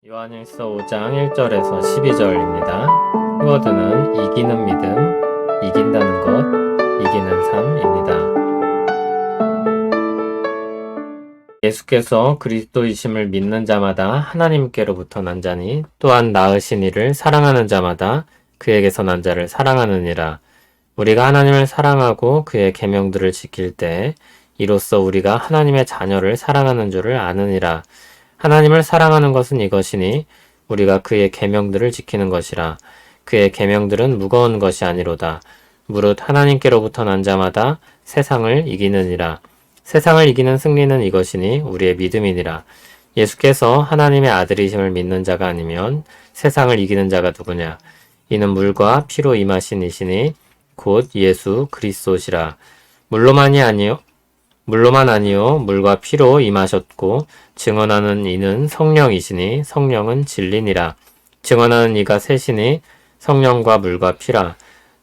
요한일서 5장 1절에서 12절입니다. 키워드는 이기는 믿음, 이긴다는 것, 이기는 삶입니다. 예수께서 그리스도이심을 믿는 자마다 하나님께로부터 난 자니 또한 낳으신 이를 사랑하는 자마다 그에게서 난 자를 사랑하느니라. 우리가 하나님을 사랑하고 그의 계명들을 지킬 때 이로써 우리가 하나님의 자녀를 사랑하는 줄을 아느니라. 하나님을 사랑하는 것은 이것이니 우리가 그의 계명들을 지키는 것이라. 그의 계명들은 무거운 것이 아니로다. 무릇 하나님께로부터 난 자마다 세상을 이기느니라. 세상을 이기는 승리는 이것이니 우리의 믿음이니라. 예수께서 하나님의 아들이심을 믿는 자가 아니면 세상을 이기는 자가 누구냐? 이는 물과 피로 임하신 이시니 곧 예수 그리스도시라. 물로만 아니요 물과 피로 임하셨고 증언하는 이는 성령이시니 성령은 진리니라. 증언하는 이가 셋이니 성령과 물과 피라.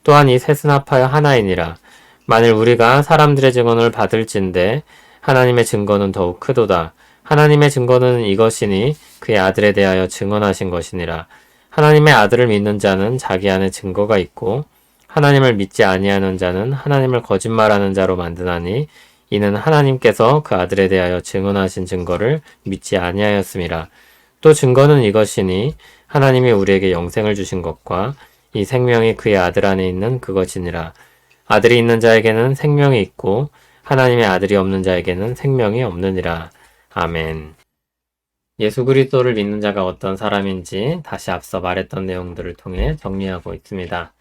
또한 이 셋은 합하여 하나이니라. 만일 우리가 사람들의 증언을 받을진대 하나님의 증거는 더욱 크도다. 하나님의 증거는 이것이니 그의 아들에 대하여 증언하신 것이니라. 하나님의 아들을 믿는 자는 자기 안에 증거가 있고 하나님을 믿지 아니하는 자는 하나님을 거짓말하는 자로 만드나니 이는 하나님께서 그 아들에 대하여 증언하신 증거를 믿지 아니하였음이라. 또 증거는 이것이니 하나님이 우리에게 영생을 주신 것과 이 생명이 그의 아들 안에 있는 그것이니라. 아들이 있는 자에게는 생명이 있고 하나님의 아들이 없는 자에게는 생명이 없느니라. 아멘. 예수 그리스도를 믿는 자가 어떤 사람인지 다시 앞서 말했던 내용들을 통해 정리하고 있습니다.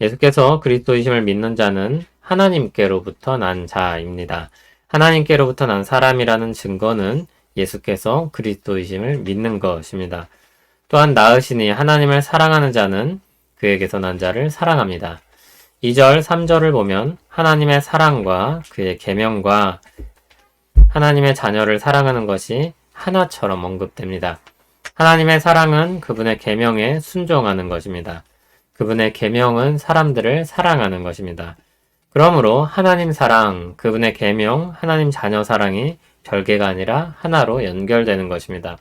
예수께서 그리스도이심을 믿는 자는 하나님께로부터 난 자입니다. 하나님께로부터 난 사람이라는 증거는 예수께서 그리스도이심을 믿는 것입니다. 또한 낳으시니 하나님을 사랑하는 자는 그에게서 난 자를 사랑합니다. 2절, 3절을 보면 하나님의 사랑과 그의 계명과 하나님의 자녀를 사랑하는 것이 하나처럼 언급됩니다. 하나님의 사랑은 그분의 계명에 순종하는 것입니다. 그분의 계명은 사람들을 사랑하는 것입니다. 그러므로 하나님 사랑, 그분의 계명, 하나님 자녀 사랑이 별개가 아니라 하나로 연결되는 것입니다.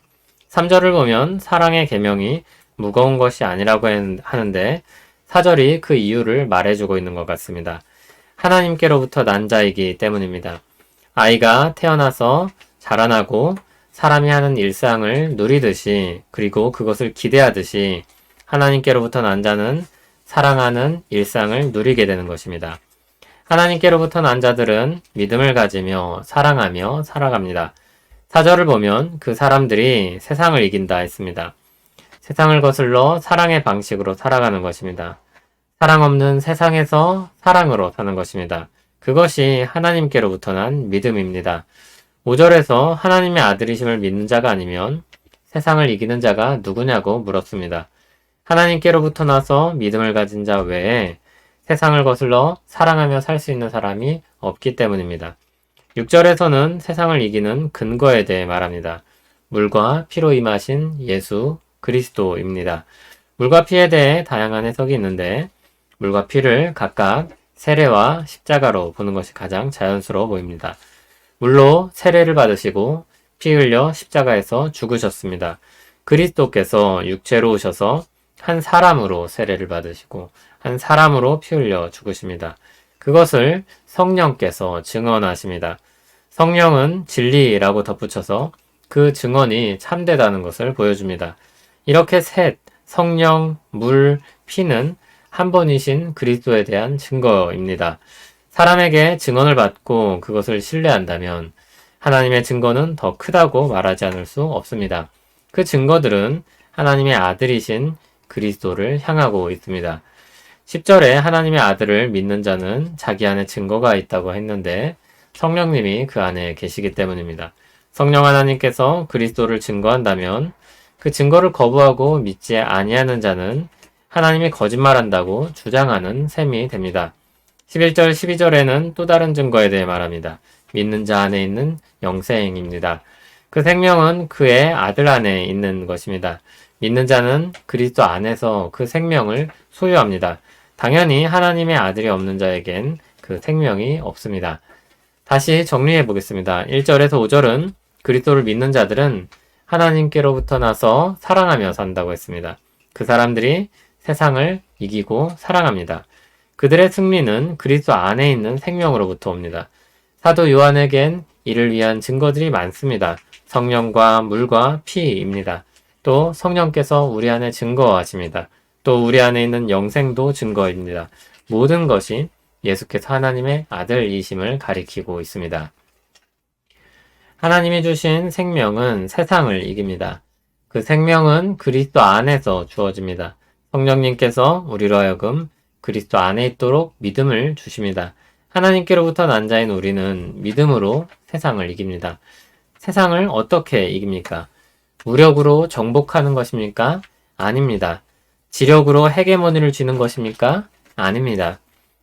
3절을 보면 사랑의 계명이 무거운 것이 아니라고 하는데 4절이 그 이유를 말해주고 있는 것 같습니다. 하나님께로부터 난 자이기 때문입니다. 아이가 태어나서 자라나고 사람이 하는 일상을 누리듯이 그리고 그것을 기대하듯이 하나님께로부터 난 자는 사랑하는 일상을 누리게 되는 것입니다. 하나님께로부터 난 자들은 믿음을 가지며 사랑하며 살아갑니다. 4절을 보면 그 사람들이 세상을 이긴다 했습니다. 세상을 거슬러 사랑의 방식으로 살아가는 것입니다. 사랑 없는 세상에서 사랑으로 사는 것입니다. 그것이 하나님께로부터 난 믿음입니다. 5절에서 하나님의 아들이심을 믿는 자가 아니면 세상을 이기는 자가 누구냐고 물었습니다. 하나님께로부터 나서 믿음을 가진 자 외에 세상을 거슬러 사랑하며 살 수 있는 사람이 없기 때문입니다. 6절에서는 세상을 이기는 근거에 대해 말합니다. 물과 피로 임하신 예수 그리스도입니다. 물과 피에 대해 다양한 해석이 있는데 물과 피를 각각 세례와 십자가로 보는 것이 가장 자연스러워 보입니다. 물로 세례를 받으시고 피 흘려 십자가에서 죽으셨습니다. 그리스도께서 육체로 오셔서 한 사람으로 세례를 받으시고 한 사람으로 피 흘려 죽으십니다. 그것을 성령께서 증언하십니다. 성령은 진리라고 덧붙여서 그 증언이 참되다는 것을 보여줍니다. 이렇게 셋, 성령, 물, 피는 한 번이신 그리스도에 대한 증거입니다. 사람에게 증언을 받고 그것을 신뢰한다면 하나님의 증거는 더 크다고 말하지 않을 수 없습니다. 그 증거들은 하나님의 아들이신 그리스도를 향하고 있습니다. 10절에 하나님의 아들을 믿는 자는 자기 안에 증거가 있다고 했는데 성령님이 그 안에 계시기 때문입니다. 성령 하나님께서 그리스도를 증거한다면 그 증거를 거부하고 믿지 아니하는 자는 하나님이 거짓말한다고 주장하는 셈이 됩니다. 11절, 12절에는 또 다른 증거에 대해 말합니다. 믿는 자 안에 있는 영생입니다. 그 생명은 그의 아들 안에 있는 것입니다. 믿는 자는 그리스도 안에서 그 생명을 소유합니다. 당연히 하나님의 아들이 없는 자에겐 그 생명이 없습니다. 다시 정리해 보겠습니다. 1절에서 5절은 그리스도를 믿는 자들은 하나님께로부터 나서 사랑하며 산다고 했습니다. 그 사람들이 세상을 이기고 사랑합니다. 그들의 승리는 그리스도 안에 있는 생명으로부터 옵니다. 사도 요한에겐 이를 위한 증거들이 많습니다. 성령과 물과 피입니다. 또 성령께서 우리 안에 증거하십니다. 또 우리 안에 있는 영생도 증거입니다. 모든 것이 예수께서 하나님의 아들이심을 가리키고 있습니다. 하나님이 주신 생명은 세상을 이깁니다. 그 생명은 그리스도 안에서 주어집니다. 성령님께서 우리로 하여금 그리스도 안에 있도록 믿음을 주십니다. 하나님께로부터 난 자인 우리는 믿음으로 세상을 이깁니다. 세상을 어떻게 이깁니까? 무력으로 정복하는 것입니까? 아닙니다. 지력으로 헤게모니를 쥐는 것입니까? 아닙니다.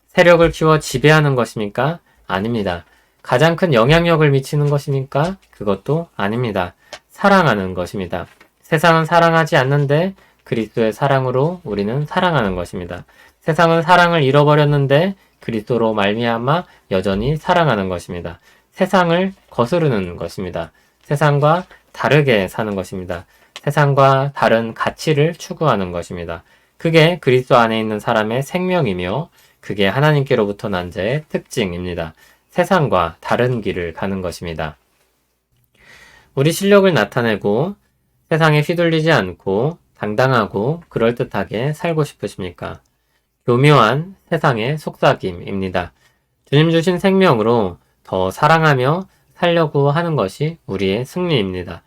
세력을 키워 지배하는 것입니까? 아닙니다. 가장 큰 영향력을 미치는 것입니까? 그것도 아닙니다. 사랑하는 것입니다. 세상은 사랑하지 않는데 그리스도의 사랑으로 우리는 사랑하는 것입니다. 세상은 사랑을 잃어버렸는데 그리스도로 말미암아 여전히 사랑하는 것입니다. 세상을 거스르는 것입니다. 세상과 다르게 사는 것입니다. 세상과 다른 가치를 추구하는 것입니다. 그게 그리스도 안에 있는 사람의 생명이며 그게 하나님께로부터 난 자의 특징입니다. 세상과 다른 길을 가는 것입니다. 우리 실력을 나타내고 세상에 휘둘리지 않고 당당하고 그럴듯하게 살고 싶으십니까? 교묘한 세상의 속삭임입니다. 주님 주신 생명으로 더 사랑하며 살려고 하는 것이 우리의 승리입니다.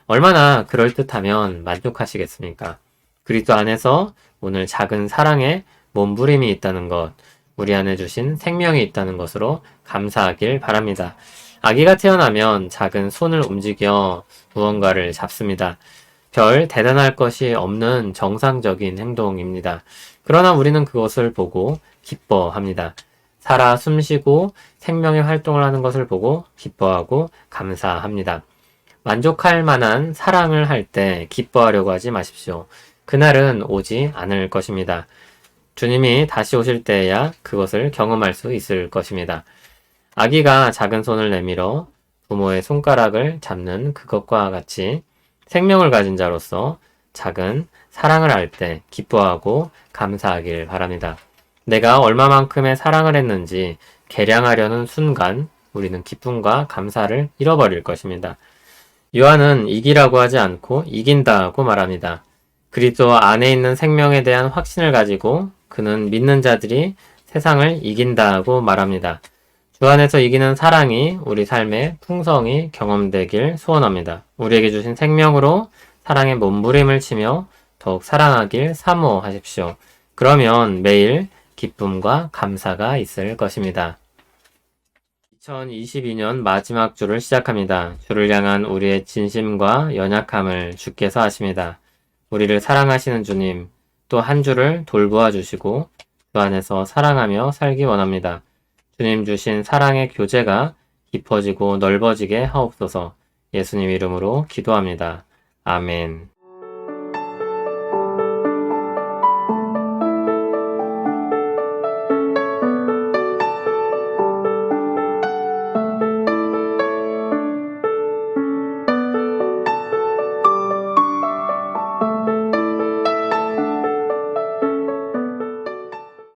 얼마나 그럴듯하면 만족하시겠습니까? 그리스도 안에서 오늘 작은 사랑에 몸부림이 있다는 것, 우리 안에 주신 생명이 있다는 것으로 감사하길 바랍니다. 아기가 태어나면 작은 손을 움직여 무언가를 잡습니다. 별 대단할 것이 없는 정상적인 행동입니다. 그러나 우리는 그것을 보고 기뻐합니다. 살아 숨쉬고 생명의 활동을 하는 것을 보고 기뻐하고 감사합니다. 만족할 만한 사랑을 할 때 기뻐하려고 하지 마십시오. 그날은 오지 않을 것입니다. 주님이 다시 오실 때에야 그것을 경험할 수 있을 것입니다. 아기가 작은 손을 내밀어 부모의 손가락을 잡는 그것과 같이 생명을 가진 자로서 작은 사랑을 할 때 기뻐하고 감사하길 바랍니다. 내가 얼마만큼의 사랑을 했는지 계량하려는 순간 우리는 기쁨과 감사를 잃어버릴 것입니다. 요한은 이기라고 하지 않고 이긴다고 말합니다. 그리스도 안에 있는 생명에 대한 확신을 가지고 그는 믿는 자들이 세상을 이긴다고 말합니다. 주 안에서 이기는 사랑이 우리 삶의 풍성이 경험되길 소원합니다. 우리에게 주신 생명으로 사랑의 몸부림을 치며 더욱 사랑하길 사모하십시오. 그러면 매일 기쁨과 감사가 있을 것입니다. 2022년 마지막 주를 시작합니다. 주를 향한 우리의 진심과 연약함을 주께서 아십니다. 우리를 사랑하시는 주님, 또 한 주를 돌보아 주시고 주 안에서 사랑하며 살기 원합니다. 주님 주신 사랑의 교제가 깊어지고 넓어지게 하옵소서. 예수님 이름으로 기도합니다. 아멘.